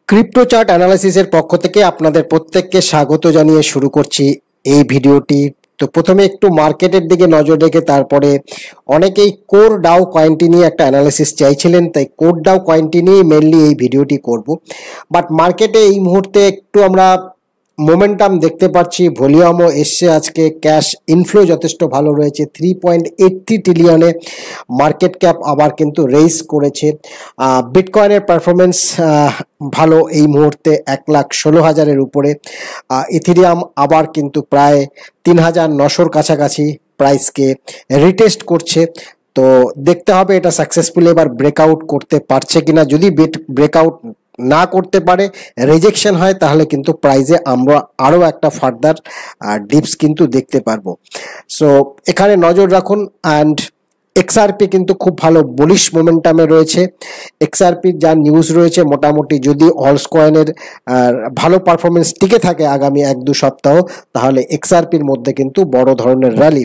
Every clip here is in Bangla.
ক্রিপ্টো চার্ট অ্যানালাইসিসের পক্ষ থেকে আপনাদের প্রত্যেককে স্বাগত জানিয়ে শুরু করছি এই ভিডিওটি। তো প্রথমে একটু মার্কেটের দিকে নজর রেখে তারপরে অনেকেই কোর ডাও কয়েনটি নিয়ে একটা অ্যানালাইসিস চাইছিলেন, তাই কোর ডাও কয়েনটি নিয়ে মেনলি এই ভিডিওটি করব। বাট মার্কেটে এই মুহূর্তে একটু আমরা মোমেন্টাম দেখতে পাচ্ছি, ভলিউমও এসছে, আজকে ক্যাশ ইনফ্লো যথেষ্ট ভালো রয়েছে, 3.83 ট্রিলিয়নে মার্কেট ক্যাপ আবার কিন্তু রেইজ করেছে। বিটকয়েনের পারফরমেন্স ভালো, এই মুহূর্তে 1,16,000-এর উপরে। ইথেরিয়াম আবার কিন্তু প্রায় 3,900-র কাছাকাছি প্রাইসকে রিটেস্ট করছে। তো দেখতে হবে এটা সাকসেসফুলি এবার ব্রেকআউট করতে পারছে কিনা। যদি ব্রেকআউট না করতে পারে, রিজেকশন হয়, তাহলে কিন্তু প্রাইজে আমরা আরও একটা ফার্দার ডিপস কিন্তু দেখতে পারবো। সো এখানে নজর রাখুন। অ্যান্ড এক্সআরপি কিন্তু খুব ভালো বুলিশ মোমেন্টামে রয়েছে। এক্সআরপির যা নিউজ রয়েছে, মোটামুটি যদি অলস কয়েনের ভালো পারফরমেন্স টিকে থাকে আগামী 1-2 সপ্তাহ, তাহলে এক্সআরপির মধ্যে কিন্তু বড় ধরনের র্যালি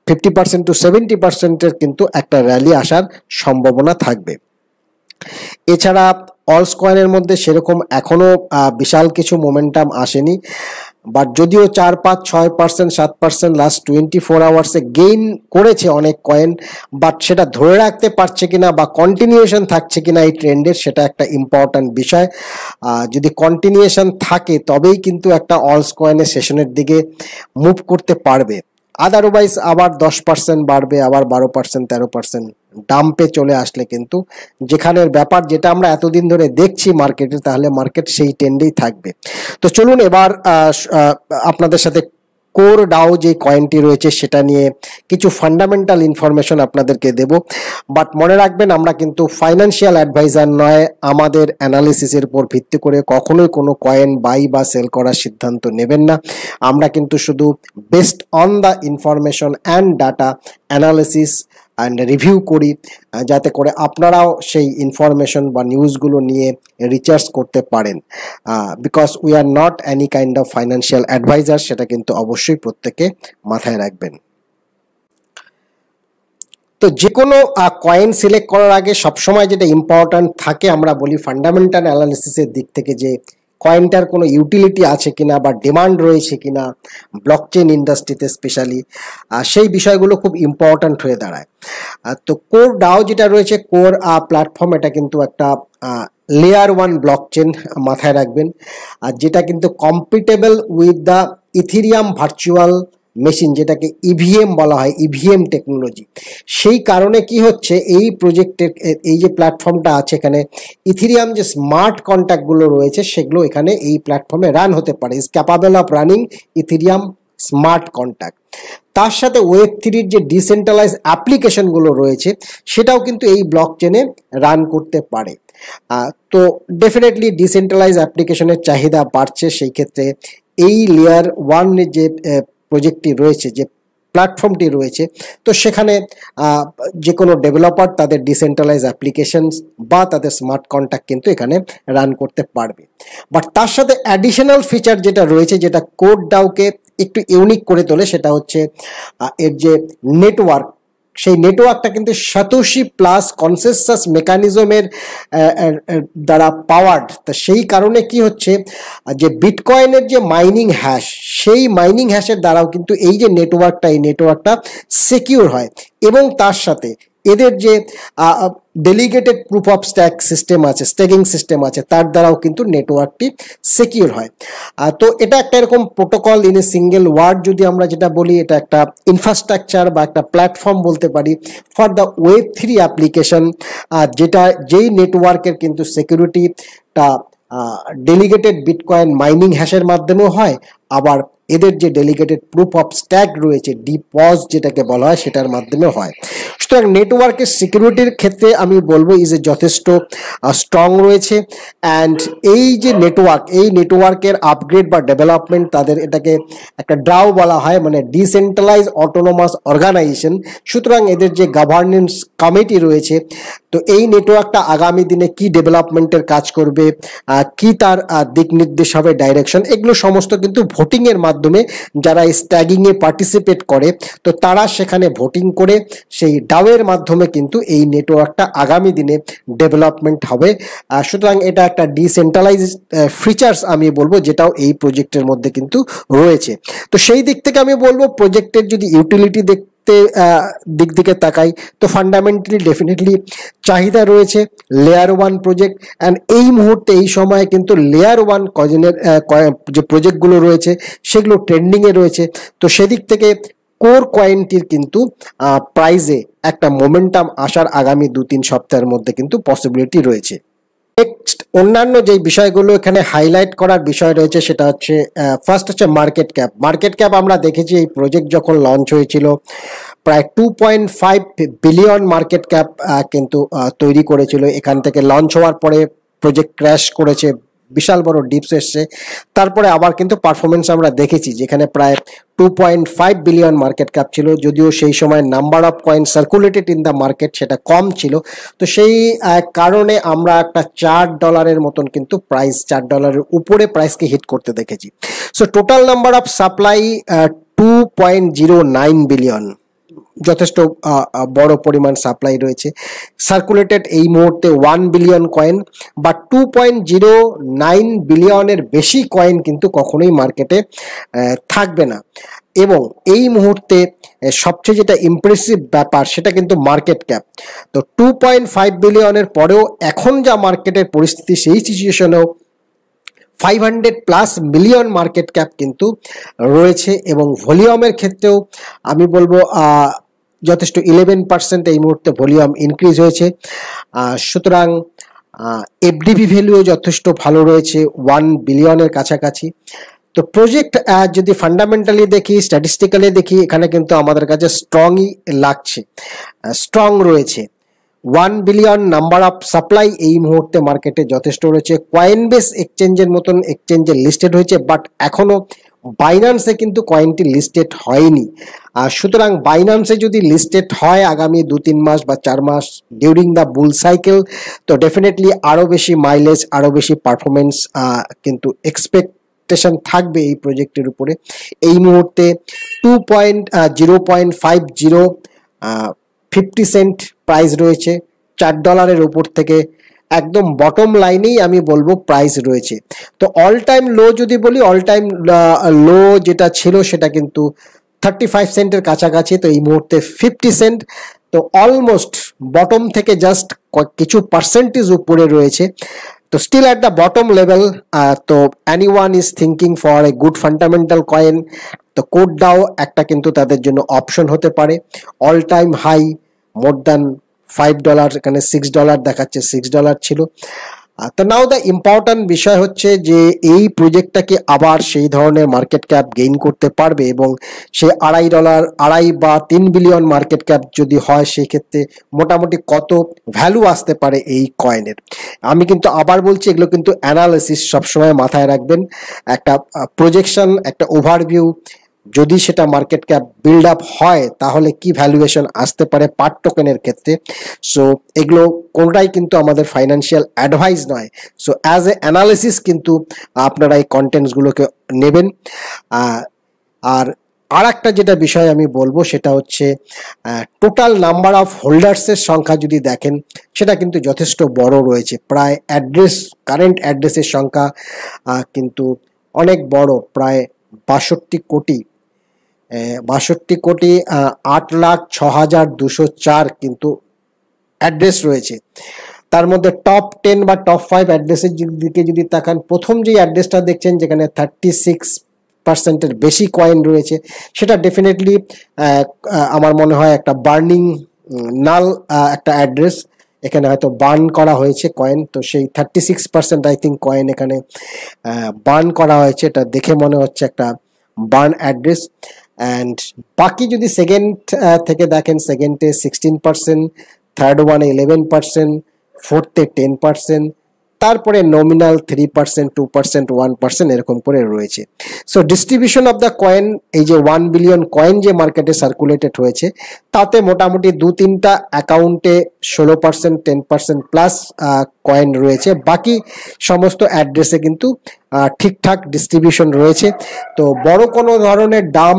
50% to 70%-এর কিন্তু একটা র্যালি আসার সম্ভাবনা থাকবে। এছাড়া অলস কয়েনের মধ্যে সেরকম এখনো বিশাল কিছু মোমেন্টাম আসেনি, বাট যদিও 4-5-6%, 7% লাস্ট 24 আওয়ার্সে গেইন করেছে অনেক কয়েন, বাট সেটা ধরে রাখতে পারছে কিনা বা কন্টিনিউশন থাকছে কিনা এই ট্রেন্ডের, সেটা একটা ইম্পর্ট্যান্ট বিষয়। যদি কন্টিনিউশন থাকে তবেই কিন্তু একটা অলস কয়েনের সেশনের দিকে মুভ করতে পারবে। আদারওয়াইজ আবার 10% বাড়বে, আবার 12%, 13% ডাম্পে চলে আসলে কিন্তু যেখানের ব্যাপার, যেটা আমরা এতদিন ধরে দেখছি মার্কেটে, তাহলে মার্কেট সেই ট্রেন্ডেই থাকবে। তো চলুন এবার আপনাদের সাথে কোর ডাও যে কয়েনটি রয়েছে সেটা নিয়ে কিছু ফান্ডামেন্টাল ইনফরমেশন আপনাদেরকে দেব। বাট মনে রাখবেন, আমরা কিন্তু ফাইন্যান্সিয়াল অ্যাডভাইজার নয়। আমাদের অ্যানালিসিসের উপর ভিত্তি করে কখনোই কোনো কয়েন বাই বা সেল করার সিদ্ধান্ত নেবেন না। আমরা কিন্তু শুধু based on the information and data analysis and review করি, যাতে করে আপনারাও সেই ইনফরমেশন বা নিউজগুলো নিয়ে রিসার্চ করতে পারেন। Because we are not any kind of financial advisor, সেটা কিন্তু অবশ্যই প্রত্যেকে মাথায় রাখবেন। তো যে কোনো কয়েন সিলেক্ট করার আগে সবসময় যেটা ইম্পর্ট্যান্ট থাকে, আমরা বলি ফান্ডামেন্টাল অ্যানালিসিসের দিক থেকে, যে কয়েনটার কোনো ইউটিলিটি আছে কিনা বা ডিমান্ড রয়েছে কিনা ব্লকচেন ইন্ডাস্ট্রিতে স্পেশালি, সেই বিষয়গুলো খুব ইম্পর্ট্যান্ট হয়ে দাঁড়ায়। তো কোর ডাও যেটা রয়েছে, কোর প্ল্যাটফর্ম, এটা কিন্তু একটা লেয়ার 1 ব্লকচেন, মাথায় রাখবেন, আর যেটা কিন্তু compatible with the Ethereum virtual machine, যেটাকে ইভিএম বলা হয়, ইভিএম টেকনোলজি। সেই কারণে কি হচ্ছে, এই প্রজেক্টের এই যে প্ল্যাটফর্মটা আছে, এখানে ইথেরিয়াম যে স্মার্ট কন্ট্যাক্টগুলো রয়েছে সেগুলো এখানে এই প্ল্যাটফর্মে রান হতে পারে, is capable of running Ethereum smart contact. তার সাথে ওয়েব3-র যে ডিসেন্ট্রালাইজ অ্যাপ্লিকেশনগুলো রয়েছে সেটাও কিন্তু এই ব্লক চেনে রান করতে পারে। তো ডেফিনেটলি ডিসেন্ট্রালাইজ অ্যাপ্লিকেশনের চাহিদা বাড়ছে। সেই ক্ষেত্রে এই লেয়ার 1 যে প্রজেক্টটি রয়েছে, যে প্ল্যাটফর্মটি রয়েছে, তো সেখানে যে কোনো ডেভেলপার তাদের ডিসেন্ট্রালাইজ অ্যাপ্লিকেশন বা তাদের স্মার্ট কন্ট্যাক্ট কিন্তু এখানে রান করতে পারবে। বাট তার সাথে অ্যাডিশনাল ফিচার যেটা রয়েছে, যেটা কোর ডাওকে একটু ইউনিক করে তোলে, সেটা হচ্ছে এর যে নেটওয়ার্ক, সেই নেটওয়ার্কটা কিন্তু সাতোশি প্লাস কনসেনসাস মেকানিজমের দ্বারা পাওয়ার্ড। তা সেই কারণে কি হচ্ছে, যে বিটকয়েনের যে মাইনিং হ্যাশ, সেই মাইনিং হ্যাশের দ্বারাও কিন্তু এই যে নেটওয়ার্কটা, এই নেটওয়ার্কটা সিকিউর হয়। এবং তার সাথে এদের যে delegated proof of stack system আছে, স্টেকিং সিস্টেম আছে, তার দ্বারাও কিন্তু নেটওয়ার্কটি সিকিউর হয়। তো এটা একটা এরকম protocol in a single word যদি আমরা যেটা বলি, এটা একটা ইনফ্রাস্ট্রাকচার বা একটা প্ল্যাটফর্ম বলতে পারি ফর দ্য ওয়েব3 অ্যাপ্লিকেশন, যেটা যেই নেটওয়ার্কের কিন্তু সিকিউরিটিটা ডেলিগেটেড বিটকয়েন মাইনিং হ্যাশের মাধ্যমেও হয়, আবার এদের যে ডেলিগেটেড প্রুফ অফ স্ট্যাক রয়েছে, ডিপজ যেটাকে বলা হয়, সেটার মাধ্যমে হয়। সুতরাং নেটওয়ার্কের সিকিউরিটির ক্ষেত্রে আমি বলবো ইজ এ যথেষ্ট স্ট্রং রয়েছে। অ্যান্ড এই যে নেটওয়ার্ক, এই নেটওয়ার্কের আপগ্রেড বা ডেভেলপমেন্ট, তাদের এটাকে একটা ডাও বলা হয়, মানে ডিসেন্ট্রালাইজ অটোনোমাস অর্গানাইজেশন। সুতরাং এদের যে গভর্নেন্স কমিটি রয়েছে, তো তো এই নেটওয়ার্কটা আগামী দিনে কি ডেভেলপমেন্টের কাজ করবে, কি তার দিক নির্দেশ হবে, ডাইরেকশন, এগুলো সমস্ত কিন্তু ভোটিং এর মাধ্যমে যারা স্ট্যাগিং এ পার্টিসিপেট করে তো তারা সেখানে ভোটিং করে সেই ডাওয়ের মাধ্যমে কিন্তু এই নেটওয়ার্কটা আগামী দিনে ডেভেলপমেন্ট হবে। সুতরাং এটা একটা ডিসেন্ট্রালাইজ ফিচার্স আমি বলবো, যেটাও এই প্রজেক্টের মধ্যে কিন্তু রয়েছে। তো সেই দিক থেকে আমি বলবো প্রজেক্টের যদি ইউটিলিটি দিক দিকে তাকাই তো ফান্ডামেন্টালি ডেফিনেটলি চাহিদা রয়েছে। লেয়ার 1 প্রজেক্ট, অ্যান্ড এই মুহূর্তে এই সময়ে কিন্তু লেয়ার 1 কজনের যে প্রজেক্টগুলো রয়েছে সেগুলো ট্রেন্ডিং এ রয়েছে। তো সেদিক থেকে কোর কয়েনটির কিন্তু প্রাইজে একটা মোমেন্টাম আসার আগামী 2-3 সপ্তাহের মধ্যে কিন্তু পসিবিলিটি রয়েছে। নেক্সট অন্যান্য যে বিষয়গুলো এখানে হাইলাইট করার বিষয় রয়েছে সেটা হচ্ছে ফার্স্ট হচ্ছে মার্কেট ক্যাপ। মার্কেট ক্যাপ আমরা দেখেছি এই প্রজেক্ট যখন লঞ্চ হয়েছিল প্রায় 2.5 বিলিয়ন মার্কেট ক্যাপ কিন্তু তৈরি করেছিল। এখান থেকে লঞ্চ হওয়ার পরে প্রজেক্ট ক্র্যাশ করেছে, বিশাল বড় ডিপস এসছে, তারপরে আবার কিন্তু পারফরমেন্স আমরা দেখেছি যেখানে প্রায় 2.5 বিলিয়ন মার্কেট ক্যাপ ছিল, যদিও সেই সময় number of coin circulated in the market সেটা কম ছিল। তো সেই কারণে আমরা একটা $4 মতন কিন্তু প্রাইস, $4 উপরে প্রাইসকে হিট করতে দেখেছি। So total number of supply 2.09 billion, যথেষ্ট বড় পরিমাণ সাপ্লাই রয়েছে। সার্কুলেটেড এই মুহূর্তে 1 বিলিয়ন কয়েন, বা 2.09 বিলিয়নের বেশি কয়েন কিন্তু কখনোই মার্কেটে থাকবে না। এবং এই মুহূর্তে সবচেয়ে যেটা ইমপ্রেসিভ ব্যাপার সেটা কিন্তু মার্কেট ক্যাপ। তো 2.5 বিলিয়নের পরেও এখন যা মার্কেটের পরিস্থিতি, সেই সিচুয়েশনেও 500+ মিলিয়ন মার্কেট ক্যাপ কিন্তু রয়েছে। এবং ভলিউমের ক্ষেত্রেও আমি বলবো যথেষ্ট 11% এই মুহূর্তে ভলিউম ইনক্রিজ হয়েছে। সুতরাং এফডিপি ভ্যালুও যথেষ্ট ভালো রয়েছে, 1 বিলিয়নের কাছাকাছি। তো প্রজেক্ট যদি ফান্ডামেন্টালি দেখি, স্ট্যাটিস্টিক্যালি দেখি, এখানে কিন্তু আমাদের কাছে স্ট্রংই লাগছে, স্ট্রং রয়েছে। 1 বিলিয়ন নাম্বার অফ সাপ্লাই এই মুহূর্তে মার্কেটে যথেষ্ট রয়েছে। কয়েনবেস এক্সচেঞ্জের মতন এক্সচেঞ্জে লিস্টেড হয়েছে, বাট এখনো বাইন্যান্সে কিন্তু কয়েনটি লিস্টেড হয়নি। সুতরাং বাইন্যান্সে যদি লিস্টেড হয় আগামী 2-3 মাস বা 4 মাস ডিউরিং দ্য বুল সাইকেল, তো ডেফিনেটলি আরো বেশি মাইলেজ, আরো বেশি পারফরমেন্স কিন্তু এক্সপেকটেশন থাকবে এই প্রজেক্টের উপরে। এই মুহূর্তে 0.50 সেন্ট প্রাইস রয়েছে, $4 উপর থেকে একদম বটম লাইনেই আমি বলবো প্রাইস রয়েছে। তো অল টাইম লো যদি বলি, অল টাইম লো যেটা ছিল সেটা কিন্তু 35 সেন্টের কাছাকাছি। তো এই মুহূর্তে 50 সেন্ট, তো অলমোস্ট বটম থেকে জাস্ট কিছু পার্সেন্টেজ উপরে রয়েছে। তো still at the bottom level. তো anyone is thinking for a good fundamental coin, তো কোড ডাও একটা কিন্তু তাদের জন্য অপশন হতে পারে। All time high more than $5, এখানে $6 দেখাচ্ছে, $6 ছিল। তো নাও দ্য ইম্পর্টেন্ট বিষয় হচ্ছে যে এই প্রজেক্টটাকে আবার সেই ধরনের মার্কেট ক্যাপ গেইন করতে পারবে, এবং সে $2.5 বা 3 বিলিয়ন মার্কেট ক্যাপ যদি হয়, সেই ক্ষেত্রে মোটামুটি কত ভ্যালু আসতে পারে এই কয়েনের। আমি কিন্তু আবার বলছি, এগুলো কিন্তু অ্যানালিসিস, সবসময় মাথায় রাখবেন। একটা প্রজেকশন, একটা ওভারভিউ, যদি সেটা মার্কেট ক্যাপ বিল্ড আপ হয় তাহলে কি ভ্যালুয়েশন আসতে পারে পার টোকেনের ক্ষেত্রে। সো এগুলো কোনটাই কিন্তু আমাদের ফাইন্যান্সিয়াল অ্যাডভাইস নয়। সো অ্যাজ এ অ্যানালিসিস কিন্তু আপনারা এই কন্টেন্টসগুলোকে নেবেন। আর একটা যেটা বিষয় আমি বলবো সেটা হচ্ছে টোটাল নাম্বার অফ হোল্ডার্সের সংখ্যা যদি দেখেন সেটা কিন্তু যথেষ্ট বড় রয়েছে। প্রায় কারেন্ট অ্যাড্রেসের সংখ্যা কিন্তু অনেক বড়, প্রায় 62 কোটি, 8,06,204 কিন্তু অ্যাড্রেস রয়েছে। তার মধ্যে টপ 10 বা টপ 5 অ্যাড্রেসের দিকে যদি তাকান, প্রথম যে অ্যাড্রেসটা দেখছেন যেখানে 36%-এর বেশি কয়েন রয়েছে, সেটা ডেফিনেটলি আমার মনে হয় একটা বার্নিং নাল একটা অ্যাড্রেস। এখানে হয়তো বার্ন করা হয়েছে কয়েন, তো সেই 36% আই থিঙ্ক কয়েন এখানে বার্ন করা হয়েছে, এটা দেখে মনে হচ্ছে একটা বার্ন অ্যাড্রেস। অ্যান্ড বাকি যদি সেকেন্ড থেকে দেখেন, সেকেন্ডে 16%, থার্ড ওয়ানে 11%, ফোর্থে 10%, তারপরে নমিনাল 3%, 2%, 1% এরকম করে রয়েছে। So distribution of the coin, এই যে 1 বিলিয়ন কয়েন যে মার্কেটে সার্কুলেটেড হয়েছে, তাতে মোটামুটি 2-3টা অ্যাকাউন্টে 16%, 10% প্লাস কয়েন রয়েছে। বাকি সমস্ত অ্যাড্রেসে কিন্তু ঠিকঠাক ডিস্ট্রিবিউশন রয়েছে। তো বড় কোনো ধরনের দাম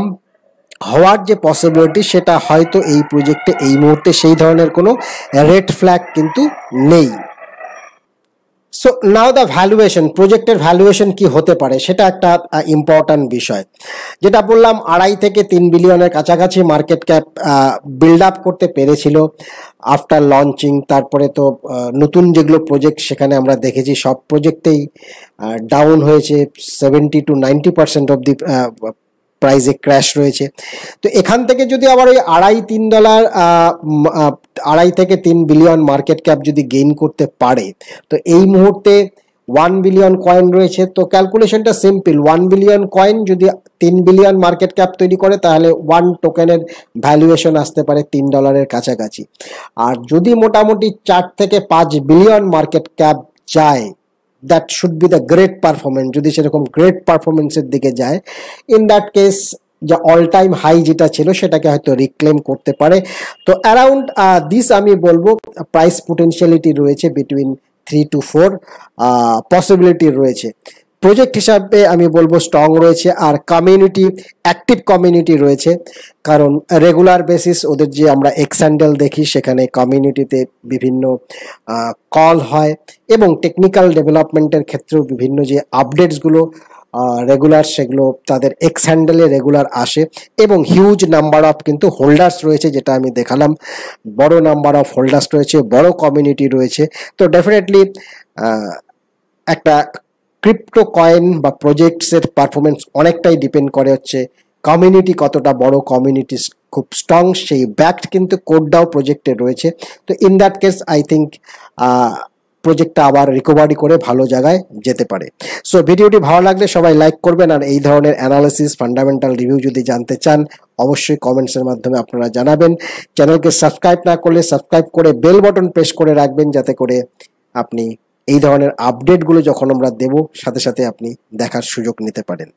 হওয়ার যে পসিবিলিটি, সেটা হয়তো এই প্রজেক্টে এই মুহূর্তে সেই ধরনের কোনো রেড ফ্ল্যাগ কিন্তু নেই। সো নাও দ্য ভ্যালুয়েশন, প্রজেক্টের ভ্যালুয়েশন কি হতে পারে, সেটা একটা ইম্পর্ট্যান্ট বিষয়। যেটা বললাম, 2.5 থেকে 3 বিলিয়নের কাছাকাছি মার্কেট ক্যাপ বিল্ড আপ করতে পেরেছিল আফটার লঞ্চিং। তারপরে তো নতুন যেগুলো প্রজেক্ট, সেখানে আমরা দেখেছি সব প্রজেক্টেই ডাউন হয়েছে, 70-90% অব দি প্রাইজে ক্র্যাশ রয়েছে। তো এখান থেকে যদি আবার ওই $2.5-3 2.5 থেকে 3 বিলিয়ন মার্কেট ক্যাপ যদি গেইন করতে পারে, তো এই মুহূর্তে 1 বিলিয়ন কয়েন রয়েছে। তো ক্যালকুলেশনটা সিম্পল, 1 বিলিয়ন কয়েন যদি 3 বিলিয়ন মার্কেট ক্যাপ তৈরি করে, তাহলে 1 টোকেনের ভ্যালুয়েশন আসতে পারে $3 কাছাকাছি। আর যদি মোটামুটি 4 থেকে 5 বিলিয়ন মার্কেট ক্যাপ যায়, that should be the great performance. যদি সেরকম গ্রেট পারফরমেন্সের দিকে যায়, ইন দ্যাট কেস যা অল টাইম হাই যেটা ছিল, সেটাকে হয়তো রিক্লেম করতে পারে। তো অ্যারাউন্ড দিস আমি বলবো প্রাইস পোটেনশিয়ালিটি রয়েছে বিটুইন 3 to 4 পসিবিলিটি রয়েছে। প্রজেক্ট হিসাবে আমি বলবো স্ট্রং রয়েছে। আর কমিউনিটি, অ্যাক্টিভ কমিউনিটি রয়েছে, কারণ রেগুলার বেসিস ওদের যে আমরা এক্স হ্যান্ডেল দেখি, সেখানে কমিউনিটিতে বিভিন্ন কল হয়, এবং টেকনিক্যাল ডেভেলপমেন্টের ক্ষেত্রেও বিভিন্ন যে আপডেটসগুলো রেগুলার, সেগুলো তাদের এক্স হ্যান্ডেলে রেগুলার আসে। এবং হিউজ নাম্বার অফ কিন্তু হোল্ডার্স রয়েছে, যেটা আমি দেখালাম, বড় নাম্বার অফ হোল্ডার্স রয়েছে, বড় কমিউনিটি রয়েছে। তো ডেফিনেটলি একটা ক্রিপ্টো কয়েন বা প্রজেক্টসের পারফরমেন্স অনেকটাই ডিপেন্ড করে হচ্ছে কমিউনিটি কতটা বড়, কমিউনিটি খুব স্ট্রং, সেই ব্যাকড কিন্তু কোডটাও প্রজেক্টে রয়েছে। তো in that case I think প্রজেক্টটা আবার রিকভারি করে ভালো জায়গায় যেতে পারে। সো ভিডিওটি ভালো লাগলে সবাই লাইক করবেন। আর এই ধরনের অ্যানালিসিস, ফান্ডামেন্টাল রিভিউ যদি জানতে চান, অবশ্যই কমেন্টসের মাধ্যমে আপনারা জানাবেন। চ্যানেলকে সাবস্ক্রাইব না করলে সাবস্ক্রাইব করে বেল বাটন প্রেস করে রাখবেন, যাতে করে আপনি এই ধরনের আপডেটগুলো যখন আমরা দেব, সাথে সাথে আপনি দেখার সুযোগ নিতে পারেন।